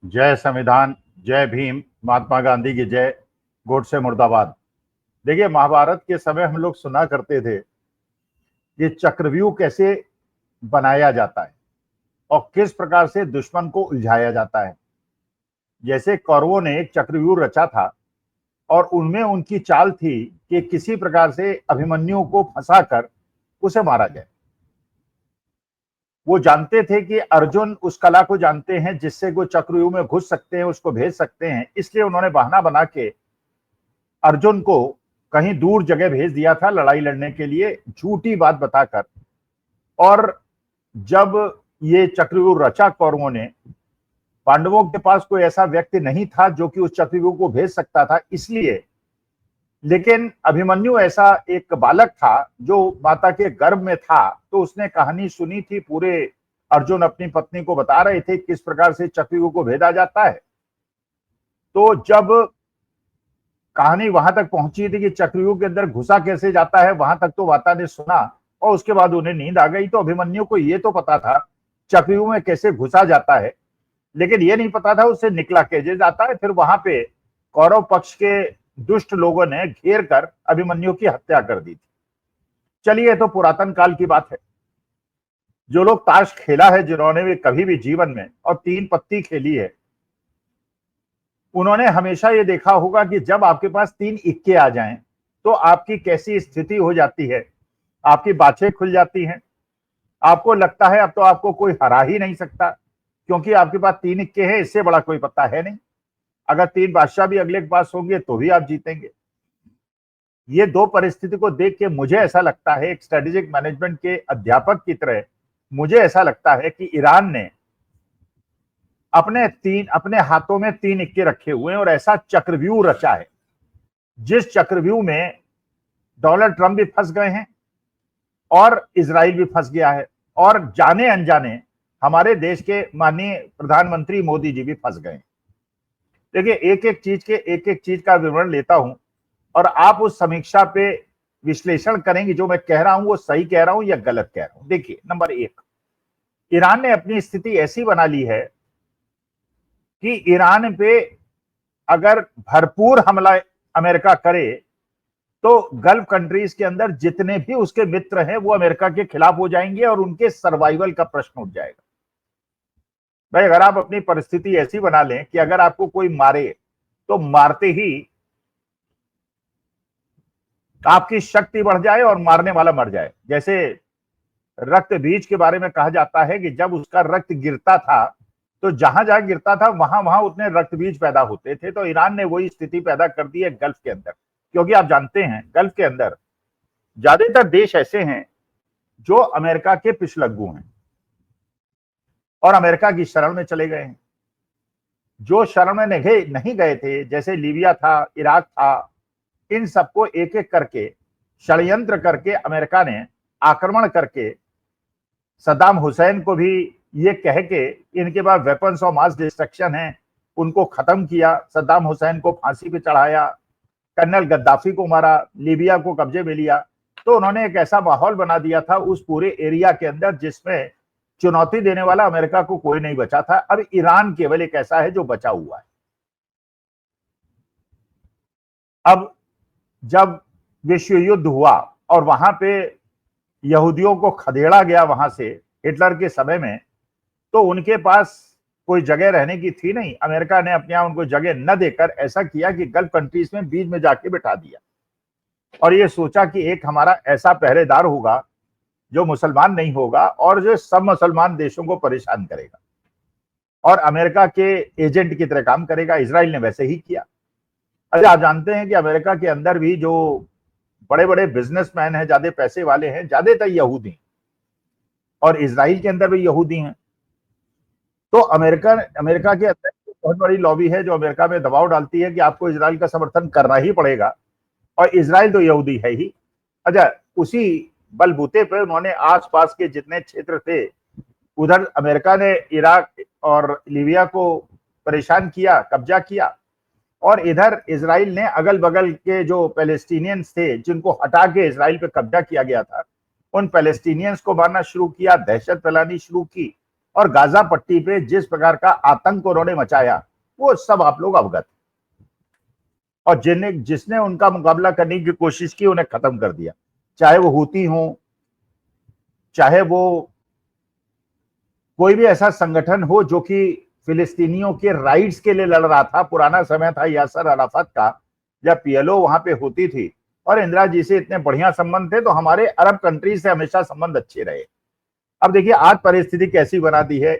जय संविधान, जय भीम, महात्मा गांधी की जय, गोडसे मुर्दाबाद। देखिए, महाभारत के समय हम लोग सुना करते थे कि चक्रव्यूह कैसे बनाया जाता है और किस प्रकार से दुश्मन को उलझाया जाता है। जैसे कौरवों ने एक चक्रव्यूह रचा था और उनमें उनकी चाल थी कि किसी प्रकार से अभिमन्यु को फंसाकर उसे मारा जाए। वो जानते थे कि अर्जुन उस कला को जानते हैं जिससे वो चक्रव्यूह में घुस सकते हैं, उसको भेज सकते हैं। इसलिए उन्होंने बहाना बना के अर्जुन को कहीं दूर जगह भेज दिया था लड़ाई लड़ने के लिए, झूठी बात बताकर। और जब ये चक्रव्यूह रचा कौरवों ने, पांडवों के पास कोई ऐसा व्यक्ति नहीं था जो कि उस चक्रव्यूह को भेज सकता था, इसलिए। लेकिन अभिमन्यु ऐसा एक बालक था जो माता के गर्भ में था, तो उसने कहानी सुनी थी। पूरे अर्जुन अपनी पत्नी को बता रहे थे किस प्रकार से चक्रव्यूह को भेदा जाता है। तो जब कहानी वहां तक पहुंची थी कि चक्रव्यूह के अंदर घुसा कैसे जाता है, वहां तक तो माता ने सुना और उसके बाद उन्हें नींद आ गई। तो अभिमन्यु को यह तो पता था चक्रव्यूह में कैसे घुसा जाता है, लेकिन यह नहीं पता था उससे निकला कैसे जाता है। फिर वहां पे कौरव पक्ष के दुष्ट लोगों ने घेर कर अभिमन्यु की हत्या कर दी थी। चलिए, तो पुरातन काल की बात है। जो लोग ताश खेला है, जिन्होंने भी कभी भी जीवन में और तीन पत्ती खेली है, उन्होंने हमेशा ये देखा होगा कि जब आपके पास तीन इक्के आ जाएं तो आपकी कैसी स्थिति हो जाती है। आपकी बाछें खुल जाती हैं, आपको लगता है अब तो आपको कोई हरा ही नहीं सकता, क्योंकि आपके पास तीन इक्के हैं, इससे बड़ा कोई पत्ता है नहीं। अगर तीन बादशाह भी अगले के पास होंगे तो भी आप जीतेंगे। ये दो परिस्थिति को देख के मुझे ऐसा लगता है, एक स्ट्रेटेजिक मैनेजमेंट के अध्यापक की तरह मुझे ऐसा लगता है कि ईरान ने अपने हाथों में तीन इक्के रखे हुए हैं और ऐसा चक्रव्यूह रचा है जिस चक्रव्यूह में डोनाल्ड ट्रंप भी फंस गए हैं और इजराइल भी फंस गया है, और जाने अनजाने हमारे देश के माननीय प्रधानमंत्री मोदी जी भी फंस गए हैं। देखिए, एक एक चीज का विवरण लेता हूं और आप उस समीक्षा पे विश्लेषण करेंगे जो मैं कह रहा हूं वो सही कह रहा हूं या गलत कह रहा हूं। देखिए, नंबर एक, ईरान ने अपनी स्थिति ऐसी बना ली है कि ईरान पे अगर भरपूर हमला अमेरिका करे तो गल्फ कंट्रीज के अंदर जितने भी उसके मित्र हैं वो अमेरिका के खिलाफ हो जाएंगे और उनके सर्वाइवल का प्रश्न उठ जाएगा। भाई, अगर आप अपनी परिस्थिति ऐसी बना लें कि अगर आपको कोई मारे तो मारते ही आपकी शक्ति बढ़ जाए और मारने वाला मर जाए। जैसे रक्त बीज के बारे में कहा जाता है कि जब उसका रक्त गिरता था तो जहां जहां गिरता था वहां वहां उतने रक्त बीज पैदा होते थे। तो ईरान ने वही स्थिति पैदा कर दी है गल्फ के अंदर, क्योंकि आप जानते हैं गल्फ के अंदर ज्यादातर देश ऐसे हैं जो अमेरिका के पिछलग्गू हैं और अमेरिका की शरण में चले गए हैं। जो शरण में नहीं गए थे, जैसे लीबिया था, इराक था, इन सबको एक एक करके षड्यंत्र करके अमेरिका ने आक्रमण करके सद्दाम हुसैन को भी ये कह के इनके पास वेपन्स ऑफ मास डिस्ट्रक्शन है, उनको खत्म किया। सद्दाम हुसैन को फांसी पे चढ़ाया, कर्नल गद्दाफी को मारा, लीबिया को कब्जे में लिया। तो उन्होंने एक ऐसा माहौल बना दिया था उस पूरे एरिया के अंदर जिसमें चुनौती देने वाला अमेरिका को कोई नहीं बचा था। अब ईरान केवल एक ऐसा है जो बचा हुआ है। अब जब विश्व युद्ध हुआ और वहां पे यहूदियों को खदेड़ा गया वहां से हिटलर के समय में, तो उनके पास कोई जगह रहने की थी नहीं। अमेरिका ने अपने यहाँ उनको जगह न देकर ऐसा किया कि गल्फ कंट्रीज में बीच में जाके बिठा दिया और ये सोचा कि एक हमारा ऐसा पहरेदार होगा जो मुसलमान नहीं होगा और जो सब मुसलमान देशों को परेशान करेगा और अमेरिका के एजेंट की तरह काम करेगा। इजराइल ने वैसे ही किया। अरे, आप जानते हैं कि अमेरिका के अंदर भी जो बड़े बड़े बिजनेसमैन हैं, ज्यादा पैसे वाले हैं, ज्यादातर यहूदी, और इजराइल के अंदर भी यहूदी हैं। तो अमेरिका के अंदर बहुत बड़ी लॉबी है जो अमेरिका में दबाव डालती है कि आपको इजराइल का समर्थन करना ही पड़ेगा, और इजराइल तो यहूदी है ही। अच्छा, उसी बलबूते पे उन्होंने आसपास के जितने क्षेत्र थे उधर अमेरिका ने इराक और लीबिया को परेशान किया, कब्जा किया, और इधर इजराइल ने अगल बगल के जो पैलेस्टीनियंस थे जिनको हटा के इजराइल पे कब्जा किया गया था, उन पैलेस्टीनियंस को मारना शुरू किया, दहशत फैलानी शुरू की और गाजा पट्टी पे जिस प्रकार का आतंक उन्होंने मचाया वो सब आप लोग अवगत, और जिसने उनका मुकाबला करने की कोशिश की उन्हें खत्म कर दिया, चाहे वो हूती हो, चाहे वो कोई भी ऐसा संगठन हो जो कि फिलिस्तीनियों के राइट्स के लिए लड़ रहा था। पुराना समय था यासर अराफत का, जब पीएलओ वहां पे होती थी और इंदिरा जी से इतने बढ़िया संबंध थे, तो हमारे अरब कंट्री से हमेशा संबंध अच्छे रहे। अब देखिए आज परिस्थिति कैसी बना दी है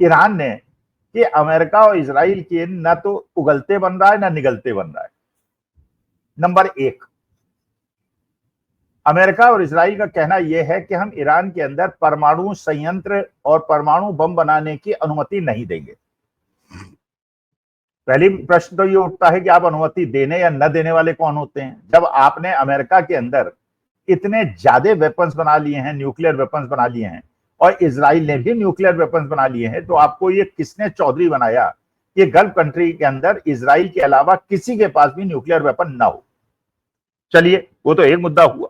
ईरान ने कि अमेरिका और इजराइल के न तो उगलते बन रहा है न निगलते बन रहा है। नंबर एक, अमेरिका और इजराइल का कहना यह है कि हम ईरान के अंदर परमाणु संयंत्र और परमाणु बम बनाने की अनुमति नहीं देंगे। पहली प्रश्न तो ये उठता है कि आप अनुमति देने या न देने वाले कौन होते हैं? जब आपने अमेरिका के अंदर इतने ज्यादा वेपन्स बना लिए हैं, न्यूक्लियर वेपन्स बना लिए हैं, और इजराइल ने भी न्यूक्लियर वेपन्स बना लिए हैं, तो आपको ये किसने चौधरी बनाया कि गल्फ कंट्री के अंदर इजराइल के अलावा किसी के पास भी न्यूक्लियर वेपन ना हो? चलिए, वो तो एक मुद्दा हुआ।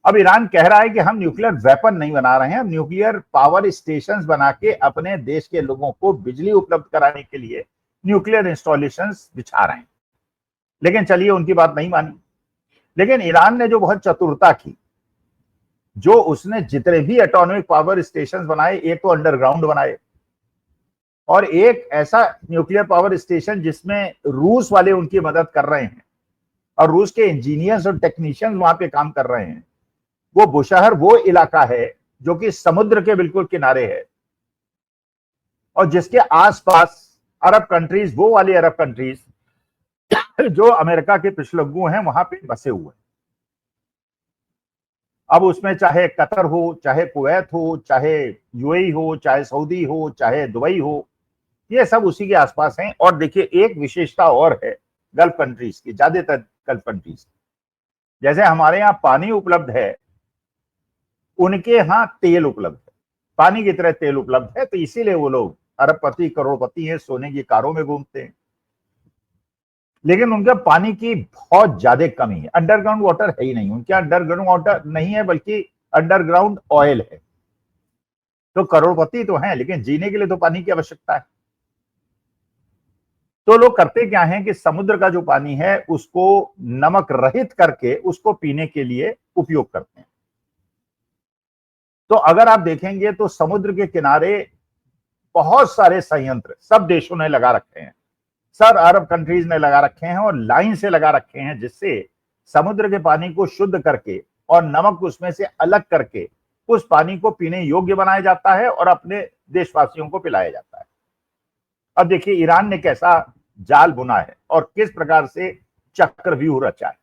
अब ईरान कह रहा है कि हम न्यूक्लियर वेपन नहीं बना रहे हैं, हम न्यूक्लियर पावर स्टेशंस बना के अपने देश के लोगों को बिजली उपलब्ध कराने के लिए न्यूक्लियर इंस्टॉलेशंस बिछा रहे हैं। लेकिन चलिए, उनकी बात नहीं मानी। लेकिन ईरान ने जो बहुत चतुरता की, जो उसने जितने भी एटॉमिक पावर स्टेशन बनाए, एक तो अंडरग्राउंड बनाए और एक ऐसा न्यूक्लियर पावर स्टेशन जिसमें रूस वाले उनकी मदद कर रहे हैं और रूस के इंजीनियर्स और टेक्नीशियंस वहां पे काम कर रहे हैं। वो बुशहर वो इलाका है जो कि समुद्र के बिल्कुल किनारे है और जिसके आसपास अरब कंट्रीज, वो वाली अरब कंट्रीज जो अमेरिका के पिछलग्गू हैं, वहां पे बसे हुए हैं। अब उसमें चाहे कतर हो, चाहे कुवैत हो, चाहे यूएई हो, चाहे सऊदी हो, चाहे दुबई हो, ये सब उसी के आसपास हैं। और देखिए, एक विशेषता और है गल्फ कंट्रीज की, ज्यादातर गल्फ कंट्रीज, जैसे हमारे यहाँ पानी उपलब्ध है, उनके यहाँ तेल उपलब्ध है, पानी की तरह तेल उपलब्ध है। तो इसीलिए वो लोग अरबपति करोड़पति हैं, सोने की कारों में घूमते हैं। लेकिन उनका पानी की बहुत ज्यादा कमी है, अंडरग्राउंड वाटर है ही नहीं उनके। अंडरग्राउंड वाटर नहीं है, बल्कि अंडरग्राउंड ऑयल है। तो करोड़पति तो हैं, लेकिन जीने के लिए तो पानी की आवश्यकता है। तो लोग करते क्या हैं कि समुद्र का जो पानी है उसको नमक रहित करके उसको पीने के लिए उपयोग करते हैं। तो अगर आप देखेंगे तो समुद्र के किनारे बहुत सारे संयंत्र सब देशों ने लगा रखे हैं, सब अरब कंट्रीज ने लगा रखे हैं और लाइन से लगा रखे हैं, जिससे समुद्र के पानी को शुद्ध करके और नमक उसमें से अलग करके उस पानी को पीने योग्य बनाया जाता है और अपने देशवासियों को पिलाया जाता है। अब देखिए ईरान ने कैसा जाल बुना है और किस प्रकार से चक्रव्यूह रचा है।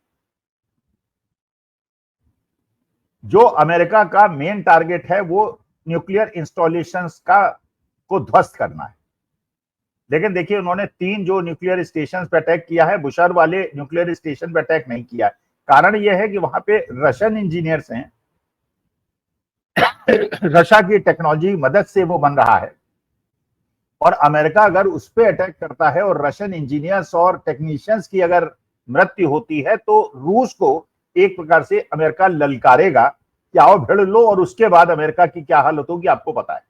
जो अमेरिका का मेन टारगेट है वो न्यूक्लियर इंस्टॉलेशंस को ध्वस्त करना है। लेकिन देखिए, उन्होंने 3 जो न्यूक्लियर स्टेशन पे अटैक किया है, बुशहर वाले न्यूक्लियर स्टेशन पे अटैक नहीं किया है। कारण यह है कि वहां पे रशियन इंजीनियर्स हैं, रशिया की टेक्नोलॉजी मदद से वो बन रहा है। और अमेरिका अगर उस पर अटैक करता है और रशियन इंजीनियर्स और टेक्नीशियंस की अगर मृत्यु होती है, तो रूस को एक प्रकार से अमेरिका ललकारेगा कि आओ भिड़ लो, और उसके बाद अमेरिका की क्या हालत होगी आपको पता है।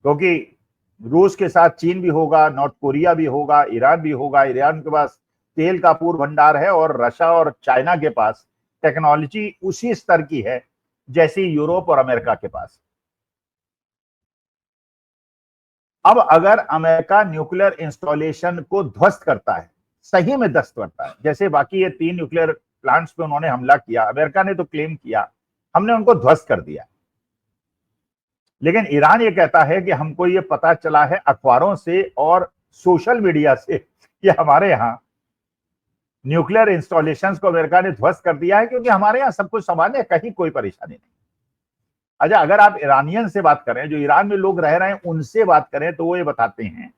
क्योंकि रूस के साथ चीन भी होगा, नॉर्थ कोरिया भी होगा, ईरान भी होगा। ईरान के पास तेल का पूर्ण भंडार है और रशिया और चाइना के पास टेक्नोलॉजी उसी स्तर की है जैसी यूरोप और अमेरिका के पास। अब अगर अमेरिका न्यूक्लियर इंस्टॉलेशन को ध्वस्त करता है, सही में ध्वस्त करता है, जैसे बाकी ये 3 न्यूक्लियर प्लांट्स पे उन्होंने हमला किया, अमेरिका ने तो क्लेम किया हमने उनको ध्वस्त कर दिया, लेकिन ईरान ये कहता है कि हमको ये पता चला है अखबारों से और सोशल मीडिया से कि हमारे यहाँ न्यूक्लियर इंस्टॉलेशंस को अमेरिका ने ध्वस्त कर दिया है, क्योंकि हमारे यहाँ सब कुछ सामान्य है, कहीं कोई परेशानी नहीं। अच्छा, अगर आप ईरानियन से बात करें, जो ईरान में लोग रह रहे हैं उनसे बात करें, तो वो ये बताते हैं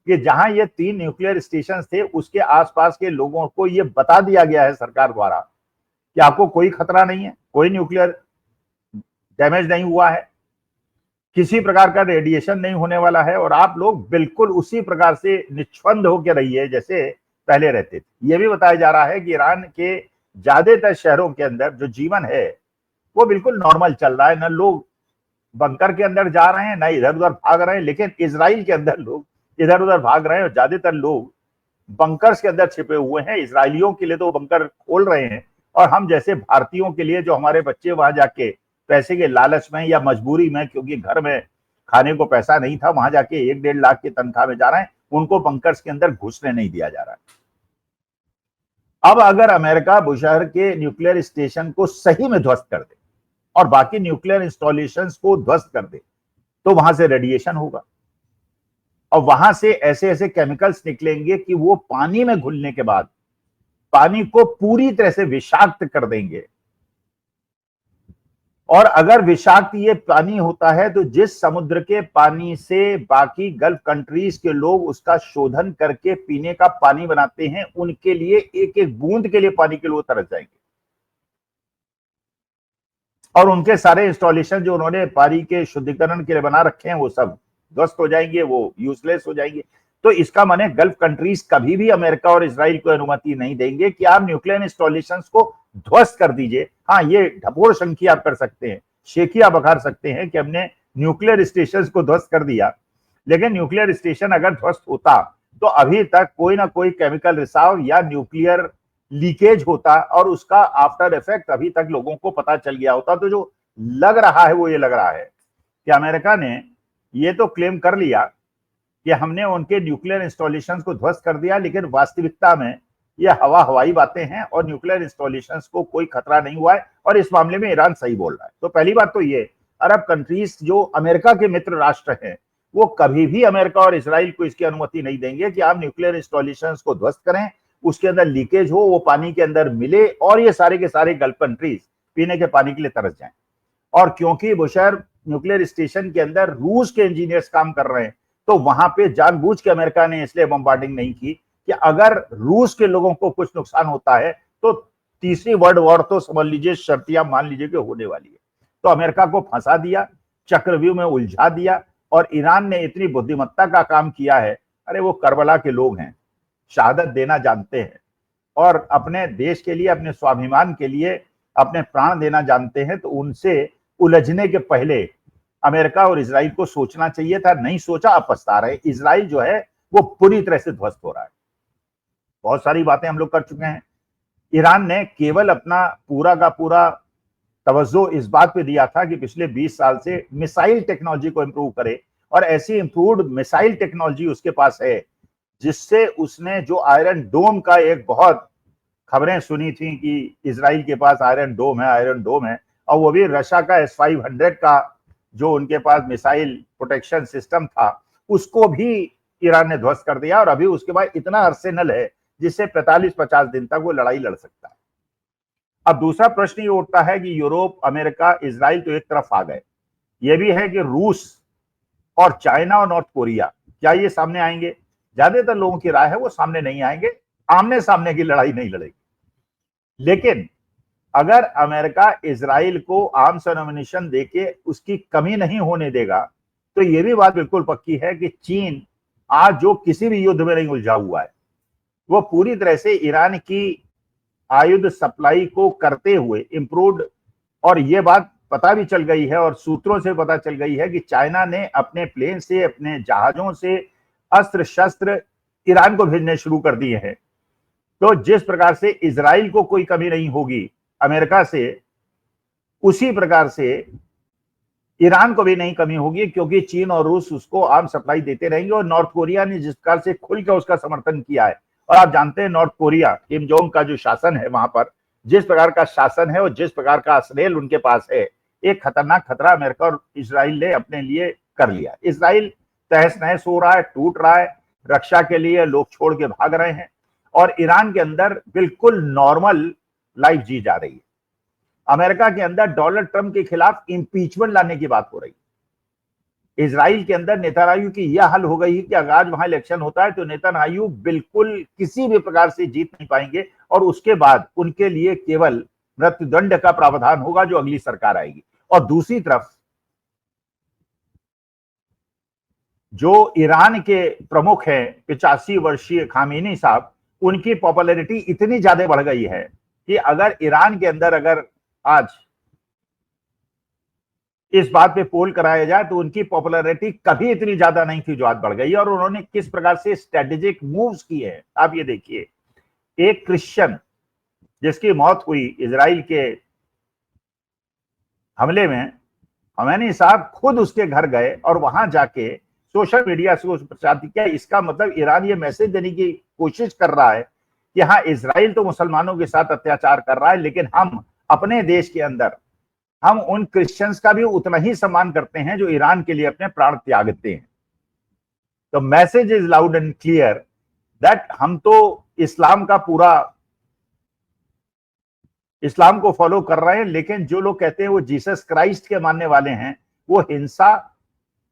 कि जहां ये 3 न्यूक्लियर स्टेशन थे उसके आसपास के लोगों को ये बता दिया गया है सरकार द्वारा कि आपको कोई खतरा नहीं है, कोई न्यूक्लियर डैमेज नहीं हुआ है, किसी प्रकार का रेडिएशन नहीं होने वाला है, और आप लोग बिल्कुल उसी प्रकार से निष्पन्द होकर रहिए जैसे पहले रहते थे। यह भी बताया जा रहा है कि ईरान के ज्यादातर शहरों के अंदर जो जीवन है वो बिल्कुल नॉर्मल चल रहा है, न लोग बंकर के अंदर जा रहे हैं, ना इधर उधर भाग रहे हैं, लेकिन इजराइल के अंदर लोग इधर उधर भाग रहे हैं और ज्यादातर लोग बंकर्स के अंदर छिपे हुए हैं। इसराइलियों के लिए तो बंकर खोल रहे हैं, और हम जैसे भारतीयों के लिए जो हमारे बच्चे वहां जाके पैसे के लालच में या मजबूरी में, क्योंकि घर में खाने को पैसा नहीं था, वहां जाके 1-1.5 लाख की तनख्वाह में जा रहे हैं, उनको बंकर्स के अंदर घुसने नहीं दिया जा रहा है। अब अगर अमेरिका बुशहर के न्यूक्लियर स्टेशन को सही में ध्वस्त कर दे और बाकी न्यूक्लियर इंस्टॉलेशंस को ध्वस्त कर दे, तो वहां से रेडिएशन होगा और वहां से ऐसे ऐसे केमिकल्स निकलेंगे कि वो पानी में घुलने के बाद पानी को पूरी तरह से विषाक्त कर देंगे। और अगर विषाक्त ये पानी होता है तो जिस समुद्र के पानी से बाकी गल्फ कंट्रीज के लोग उसका शोधन करके पीने का पानी बनाते हैं, उनके लिए एक एक बूंद के लिए पानी के लिए तरस जाएंगे और उनके सारे इंस्टॉलेशन जो उन्होंने पानी के शुद्धिकरण के लिए बना रखे हैं वो सब ध्वस्त हो जाएंगे, वो यूजलेस हो जाएंगे। तो इसका माने गल्फ कंट्रीज कभी भी अमेरिका और इजराइल को अनुमति नहीं देंगे कि आप न्यूक्लियर इंस्टॉलेशंस को ध्वस्त कर दीजिए। हाँ, ये ढपोर शंखी आप कर सकते हैं, शेखिया बखार सकते हैं कि हमने न्यूक्लियर स्टेशन को ध्वस्त कर दिया, लेकिन न्यूक्लियर स्टेशन अगर ध्वस्त होता तो अभी तक कोई ना कोई केमिकल रिसाव या न्यूक्लियर लीकेज होता और उसका आफ्टर इफेक्ट अभी तक लोगों को पता चल गया होता। तो जो लग रहा है वो ये लग रहा है कि अमेरिका ने ये तो क्लेम कर लिया कि हमने उनके न्यूक्लियर इंस्टॉलेशंस को ध्वस्त कर दिया, लेकिन वास्तविकता में ये हवाई बातें हैं और न्यूक्लियर इंस्टॉलेशंस को कोई खतरा नहीं हुआ है और इस मामले में ईरान सही बोल रहा है। तो पहली बात तो ये, अरब कंट्रीज जो अमेरिका के मित्र राष्ट्र हैं वो कभी भी अमेरिका और इजराइल को इसकी अनुमति नहीं देंगे कि आप न्यूक्लियर इंस्टॉलेशंस को ध्वस्त करें, उसके अंदर लीकेज हो, वो पानी के अंदर मिले और ये सारे के सारे गल्फ कंट्रीज पीने के पानी के लिए तरस जाएं। और क्योंकि बुशहर न्यूक्लियर स्टेशन के अंदर रूस के इंजीनियर्स काम कर रहे हैं, तो वहां पे जानबूझ के अमेरिका ने इसलिए बम्बार्डिंग नहीं की कि अगर रूस के लोगों को कुछ नुकसान होता है तो तीसरी वर्ल्ड वॉर तो समझ लीजिए शर्तियां मान लीजिए कि होने वाली है। तो अमेरिका को फंसा दिया, चक्रव्यूह में उलझा दिया और ईरान ने इतनी बुद्धिमत्ता का काम किया है। अरे वो करबला के लोग हैं, शहादत देना जानते हैं और अपने देश के लिए, अपने स्वाभिमान के लिए अपने प्राण देना जानते हैं। तो उनसे उलझने के पहले अमेरिका और इजराइल को सोचना चाहिए था, नहीं सोचा, अब पछता रहे। इजराइल जो है वो पूरी तरह से ध्वस्त हो रहा है। बहुत सारी बातें हम लोग कर चुके हैं। ईरान ने केवल अपना पूरा का पूरा तवज्जो इस बात पे दिया था कि पिछले 20 साल से मिसाइल टेक्नोलॉजी को इंप्रूव करे और ऐसी इंप्रूव्ड मिसाइल टेक्नोलॉजी उसके पास है जिससे उसने जो आयरन डोम का एक बहुत खबरें सुनी थी कि इजराइल के पास आयरन डोम है और वो भी रशिया का S-500 का जो उनके पास मिसाइल प्रोटेक्शन सिस्टम था उसको भी ईरान ने ध्वस्त कर दिया और अभी उसके बाद इतना आर्सेनल है जिससे 45-50 दिन तक वो लड़ाई लड़ सकता है। अब दूसरा प्रश्न ये उठता है कि यूरोप, अमेरिका, इजराइल तो एक तरफ आ गए, ये भी है कि रूस और चाइना और नॉर्थ कोरिया क्या ये सामने आएंगे? ज्यादातर लोगों की राय है वो सामने नहीं आएंगे, आमने सामने की लड़ाई नहीं लड़ेगी। लेकिन अगर अमेरिका इजराइल को आर्म्स और एम्युनिशन देके उसकी कमी नहीं होने देगा तो ये भी बात बिल्कुल पक्की है कि चीन आज जो किसी भी युद्ध में नहीं उलझा हुआ है वो पूरी तरह से ईरान की आयुध सप्लाई को करते हुए इंप्रूव्ड, और ये बात पता भी चल गई है और सूत्रों से पता चल गई है कि चाइना ने अपने प्लेन से, अपने जहाजों से अस्त्र शस्त्र ईरान को भेजने शुरू कर दिए हैं। तो जिस प्रकार से इजराइल को कोई कमी नहीं होगी अमेरिका से, उसी प्रकार से ईरान को भी नहीं कमी होगी, क्योंकि चीन और रूस उसको आर्म सप्लाई देते रहेंगे और नॉर्थ कोरिया ने जिस प्रकार से खुलकर उसका समर्थन किया है। और आप जानते हैं नॉर्थ कोरिया, किम जोंग का जो शासन है वहां पर, जिस प्रकार का शासन है और जिस प्रकार का अस्त्रेल उनके पास है, एक खतरनाक खतरा अमेरिका और इजराइल ने अपने लिए कर लिया। इजराइल तहस नहस हो रहा है, टूट रहा है, रक्षा के लिए लोग छोड़ के भाग रहे हैं और ईरान के अंदर बिल्कुल नॉर्मल लाइफ जी जा रही है। अमेरिका के अंदर डोनाल्ड ट्रंप के खिलाफ इंपीचमेंट लाने की बात हो रही है। इजराइल के अंदर नेतन्याहू की यह हल हो गई है कि अगर आज वहां इलेक्शन होता है तो नेतन्याहू बिल्कुल किसी भी प्रकार से जीत नहीं पाएंगे और उसके बाद उनके लिए केवल मृत्युदंड का प्रावधान होगा जो अगली सरकार आएगी। और दूसरी तरफ जो ईरान के प्रमुख हैं 85 वर्षीय खामेनी साहब, उनकी पॉपुलैरिटी इतनी ज्यादा बढ़ गई है कि अगर ईरान के अंदर अगर आज इस बात पे पोल कराया जाए तो उनकी पॉपुलैरिटी कभी इतनी ज्यादा नहीं थी जो आज बढ़ गई है। और उन्होंने किस प्रकार से स्ट्रेटेजिक मूव्स किए हैं आप ये देखिए। एक क्रिश्चियन जिसकी मौत हुई इजराइल के हमले में, खमैनी साहब खुद उसके घर गए और वहां जाके सोशल मीडिया से उस प्रचार किया। इसका मतलब ईरान ये मैसेज देने की कोशिश कर रहा है कि हाँ, इजराइल तो मुसलमानों के साथ अत्याचार कर रहा है, लेकिन हम अपने देश के अंदर हम उन क्रिश्चियंस का भी उतना ही सम्मान करते हैं जो ईरान के लिए अपने प्राण त्यागते हैं। तो message is loud and clear that हम तो इस्लाम का पूरा इस्लाम को फॉलो कर रहे हैं, लेकिन जो लोग कहते हैं वो जीसस क्राइस्ट के मानने वाले हैं, वो हिंसा,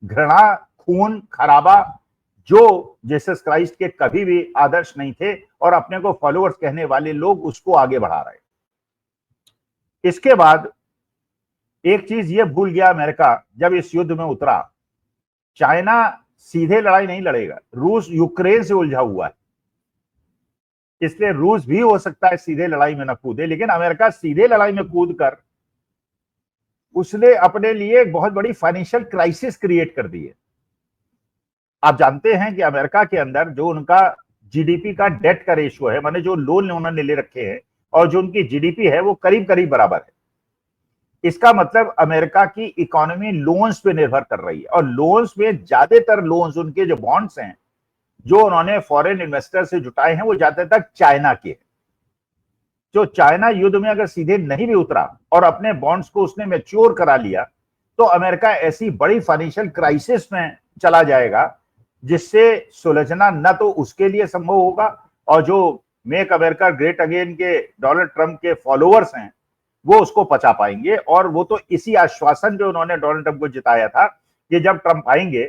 घृणा, खून खराबा, जो जीसस क्राइस्ट के कभी भी आदर्श नहीं थे और अपने को फॉलोअर्स कहने वाले लोग उसको आगे बढ़ा रहे हैं। इसके बाद एक चीज ये भूल गया अमेरिका जब इस युद्ध में उतरा, चाइना सीधे लड़ाई नहीं लड़ेगा, रूस यूक्रेन से उलझा हुआ है, इसलिए रूस भी हो सकता है सीधे लड़ाई में न कूदे, लेकिन अमेरिका सीधे लड़ाई में कूद कर उसने अपने लिए एक बहुत बड़ी फाइनेंशियल क्राइसिस क्रिएट कर दी है। आप जानते हैं कि अमेरिका के अंदर जो उनका जीडीपी का डेट का रेशियो है, माने जो लोन उन्होंने ले रखे हैं और जो उनकी जीडीपी है, वो करीब करीब बराबर है। इसका मतलब अमेरिका की इकोनॉमी लोन्स पे निर्भर कर रही है और लोन्स में ज्यादातर लोन्स उनके जो बॉन्ड्स हैं जो उन्होंने फॉरेन इन्वेस्टर से जुटाए हैं वो ज्यादातर चाइना के हैं। जो चाइना युद्ध में अगर सीधे नहीं भी उतरा और अपने बॉन्ड्स को उसने मैच्योर करा लिया तो अमेरिका ऐसी बड़ी फाइनेंशियल क्राइसिस में चला जाएगा जिससे सुलझना न तो उसके लिए संभव होगा और जो मेक अमेरिका ग्रेट अगेन के डोनाल्ड ट्रंप के फॉलोअर्स हैं वो उसको पचा पाएंगे। और वो तो इसी आश्वासन जो उन्होंने डोनाल्ड ट्रंप को जिताया था कि जब ट्रंप आएंगे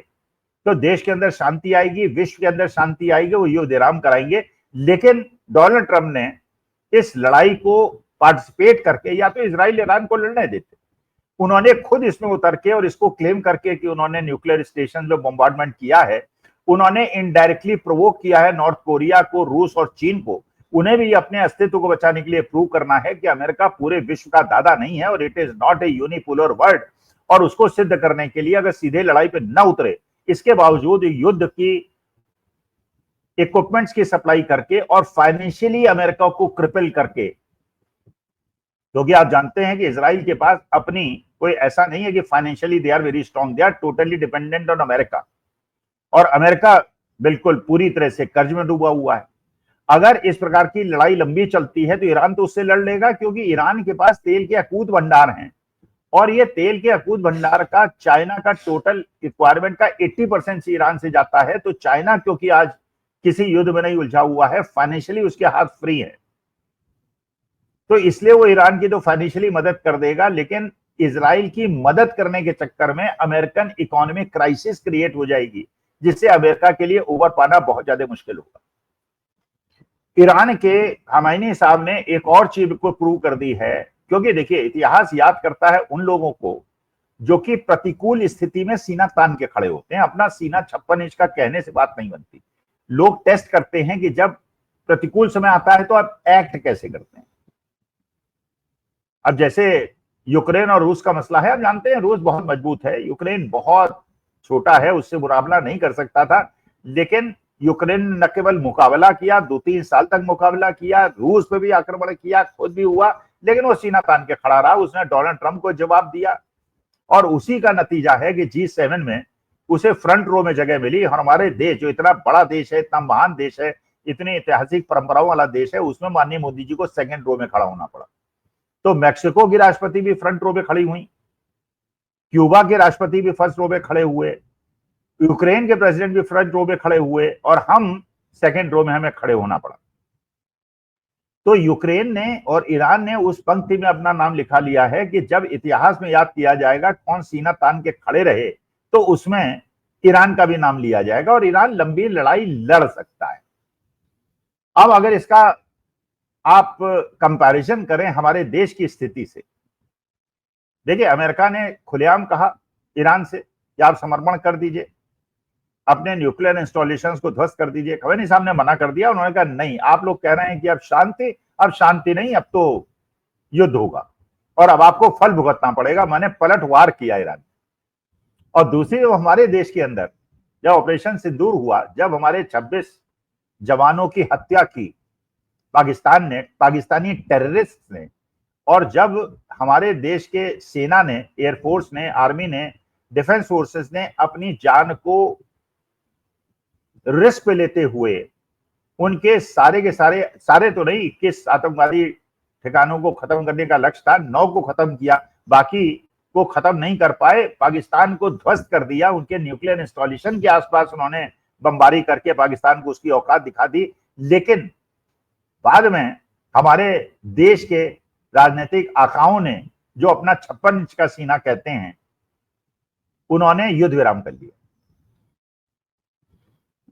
तो देश के अंदर शांति आएगी, विश्व के अंदर शांति आएगी, वो युद्ध विराम कराएंगे। लेकिन डोनाल्ड ट्रंप ने इस लड़ाई को पार्टिसिपेट करके या तो इजराइल ईरान को लड़ने देते, उन्होंने खुद इसमें उतर के और इसको क्लेम करके कि उन्होंने न्यूक्लियर स्टेशन में बॉम्बार्डमेंट किया है, उन्होंने इनडायरेक्टली प्रोवोक किया है नॉर्थ कोरिया को, रूस और चीन को। उन्हें भी अपने अस्तित्व को बचाने के लिए प्रूव करना है कि अमेरिका पूरे विश्व का दादा नहीं है और it is not a unipolar world. और उसको सिद्ध करने के लिए अगर सीधे लड़ाई पे न उतरे, इसके बावजूद युद्ध की इक्विपमेंट्स की सप्लाई करके और फाइनेंशियली अमेरिका को क्रिपल करके, क्योंकि आप जानते हैं कि इजराइल के पास अपनी कोई ऐसा नहीं है कि financially they are very strong, they are totally dependent on America. और अमेरिका बिल्कुल पूरी तरह से कर्ज में डूबा हुआ है। अगर इस प्रकार की लड़ाई लंबी चलती है तो ईरान तो उससे लड़ लेगा, क्योंकि ईरान के पास तेल के अकूत भंडार हैं और ये तेल के अकूत भंडार का चाइना का टोटल रिक्वायरमेंट का 80% से ईरान से जाता है। तो चाइना क्योंकि आज किसी युद्ध में नहीं उलझा हुआ है, फाइनेंशियली उसके हाथ फ्री है, तो इसलिए वो ईरान की तो फाइनेंशियली मदद कर देगा, लेकिन इजराइल की मदद करने के चक्कर में अमेरिकन इकोनॉमिक क्राइसिस क्रिएट हो जाएगी, जिससे अमेरिका के लिए उबर पाना बहुत ज्यादा मुश्किल होगा। ईरान के खमैनी साहब ने एक और चीज को प्रूव कर दी है, क्योंकि देखिए इतिहास याद करता है उन लोगों को जो कि प्रतिकूल स्थिति में सीना तान के खड़े होते हैं। अपना सीना 56 इंच का कहने से बात नहीं बनती। लोग टेस्ट करते हैं कि जब प्रतिकूल समय आता है तो आप एक्ट कैसे करते हैं। अब जैसे यूक्रेन और रूस का मसला है, आप जानते हैं रूस बहुत मजबूत है, यूक्रेन बहुत छोटा है, उससे मुकाबला नहीं कर सकता था। लेकिन यूक्रेन ने न केवल मुकाबला किया, 2-3 साल तक मुकाबला किया, रूस पे भी आक्रमण किया, खुद भी हुआ, लेकिन वो सीना तान के खड़ा रहा। उसने डोनाल्ड ट्रंप को जवाब दिया और उसी का नतीजा है कि G7 में उसे फ्रंट रो में जगह मिली। हमारे देश जो इतना बड़ा देश है, इतना महान देश है, इतनी ऐतिहासिक परंपराओं वाला देश है, उसमें माननीय मोदी जी को सेकंड रो में खड़ा होना पड़ा। तो मैक्सिको की राष्ट्रपति भी फ्रंट रो में खड़ी हुई, क्यूबा के राष्ट्रपति भी फर्स्ट रो में खड़े हुए, यूक्रेन के प्रेसिडेंट भी फ्रंट रो में खड़े हुए और हम सेकंड रो में हमें खड़े होना पड़ा। तो यूक्रेन ने और ईरान ने उस पंक्ति में अपना नाम लिखा लिया है कि जब इतिहास में याद किया जाएगा कौन सीना तान के खड़े रहे, तो उसमें ईरान का भी नाम लिया जाएगा और ईरान लंबी लड़ाई लड़ सकता है। अब अगर इसका आप कंपैरिजन करें हमारे देश की स्थिति से, देखिए अमेरिका ने खुलेआम कहा ईरान से कि आप समर्पण कर दीजिए, अपने न्यूक्लियर इंस्टॉलेशंस को ध्वस्त कर दीजिए। खमैनी साहब ने मना कर दिया। उन्होंने कहा नहीं, आप लोग कह रहे हैं कि अब शांति नहीं, अब तो युद्ध होगा। और अब आपको फल भुगतना पड़ेगा। मैंने पलटवार किया ईरान। और दूसरी, हमारे देश के अंदर जब ऑपरेशन सिंदूर हुआ, जब हमारे 26 जवानों की हत्या की पाकिस्तान ने, पाकिस्तानी टेररिस्ट ने, और जब हमारे देश के सेना ने, एयरफोर्स ने, आर्मी ने, डिफेंस फोर्सेस ने अपनी जान को रिस्क पे लेते हुए उनके सारे के सारे तो नहीं, 21 आतंकवादी ठिकानों को खत्म करने का लक्ष्य था, 9 को खत्म किया, बाकी को खत्म नहीं कर पाए, पाकिस्तान को ध्वस्त कर दिया। उनके न्यूक्लियर इंस्टॉलेशन के आसपास उन्होंने बमबारी करके पाकिस्तान को उसकी औकात दिखा दी। लेकिन बाद में हमारे देश के राजनीतिक आकाओं ने, जो अपना 56 इंच का सीना कहते हैं, उन्होंने युद्ध विराम कर लिया।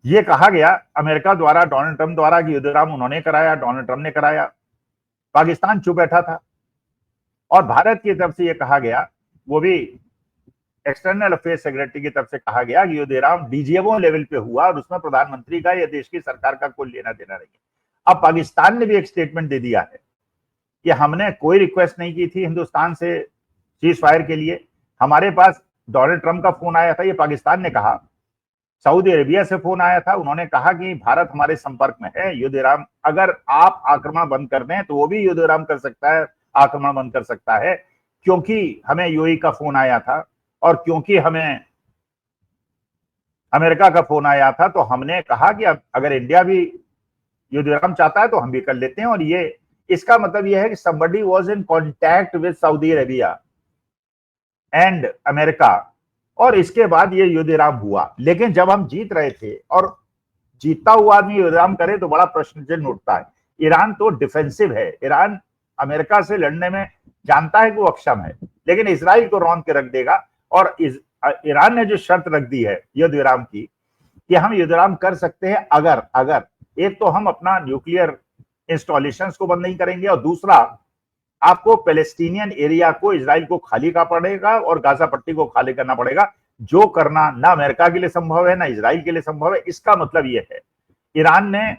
ये कहा गया अमेरिका द्वारा, डोनाल्ड ट्रंप द्वारा, कि युद्ध विराम उन्होंने कराया, डोनाल्ड ट्रंप ने कराया। पाकिस्तान चुप बैठा था। और भारत की तरफ से यह कहा गया, वो भी एक्सटर्नल अफेयर्स सेक्रेटरी की तरफ से कहा गया कि युद्ध विराम डीजीएमओ लेवल पे हुआ और उसमें प्रधानमंत्री का या देश की सरकार का कोई लेना देना नहीं है। अब पाकिस्तान ने भी एक स्टेटमेंट दे दिया है कि हमने कोई रिक्वेस्ट नहीं की थी हिंदुस्तान से सीज फायर के लिए। हमारे पास डोनाल्ड ट्रंप का फोन आया था, ये पाकिस्तान ने कहा। सऊदी अरेबिया से फोन आया था, उन्होंने कहा कि भारत हमारे संपर्क में है, युद्ध विराम अगर आप आक्रमण बंद कर दें तो वो भी युद्ध विराम कर सकता है, आक्रमण बंद कर सकता है। क्योंकि हमें यूएई का फोन आया था और क्योंकि हमें अमेरिका का फोन आया था, तो हमने कहा कि अगर इंडिया भी युद्ध विराम चाहता है तो हम भी कर लेते हैं। और ये, इसका मतलब यह है कि somebody was in contact with Saudi Arabia and America, और इसके बाद ये युद्ध विराम हुआ। लेकिन जब हम जीत रहे थे, और जीतता हुआ आदमी युद्ध विराम करे तो बड़ा प्रश्न चिन्ह उठता है। ईरान तो डिफेंसिव है, ईरान अमेरिका से लड़ने में जानता है कि वो अक्षम है, लेकिन इजराइल को रौंद के रख देगा। और ईरान ने जो शर्त रख दी है युद्ध विराम की, कि हम युद्ध विराम कर सकते हैं अगर एक तो हम अपना न्यूक्लियर इंस्टॉलेशंस को बंद नहीं करेंगे, और दूसरा, आपको पैलेस्टीनियन एरिया को, इजराइल को खाली करना पड़ेगा और गाजा पट्टी को खाली करना पड़ेगा, जो करना ना अमेरिका के लिए संभव है ना इजराइल के लिए संभव है। इसका मतलब यह है, ईरान ने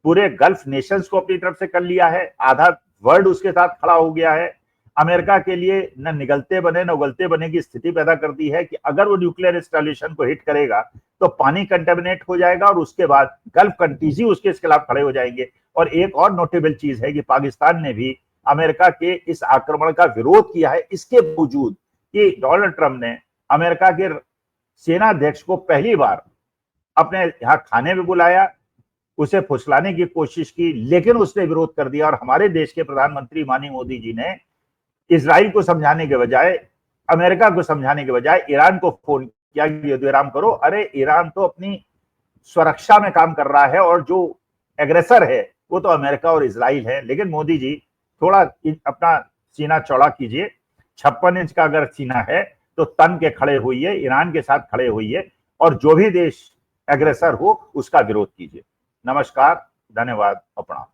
पूरे गल्फ नेशंस को अपनी तरफ से कर लिया है, आधा वर्ल्ड उसके साथ खड़ा हो गया है। अमेरिका के लिए न निगलते बने न उगलते बने की स्थिति पैदा कर दी है कि अगर वो न्यूक्लियर इंस्टॉलेशन को हिट करेगा तो पानी कंटेमिनेट हो जाएगा और उसके बाद गल्फ कंट्रीज ही उसके खिलाफ खड़े हो जाएंगे। और एक और नोटेबल चीज है कि पाकिस्तान ने भी अमेरिका के इस आक्रमण का विरोध किया है, इसके बावजूद कि डोनाल्ड ट्रंप ने अमेरिका के सेनाध्यक्ष को पहली बार अपने यहाँ खाने में बुलाया, उसे फुसलाने की कोशिश की, लेकिन उसने विरोध कर दिया। और हमारे देश के प्रधानमंत्री माननीय मोदी जी ने इजराइल को समझाने के बजाय, अमेरिका को समझाने के बजाय ईरान को फोन किया कि युद्ध विराम करो। अरे ईरान तो अपनी सुरक्षा में काम कर रहा है और जो एग्रेसर है वो तो अमेरिका और इजराइल है। लेकिन मोदी जी थोड़ा अपना सीना चौड़ा कीजिए, 56 इंच का अगर सीना है तो तन के खड़े होइए, ईरान के साथ खड़े होइए और जो भी देश एग्रेसर हो उसका विरोध कीजिए। नमस्कार, धन्यवाद, प्रणाम।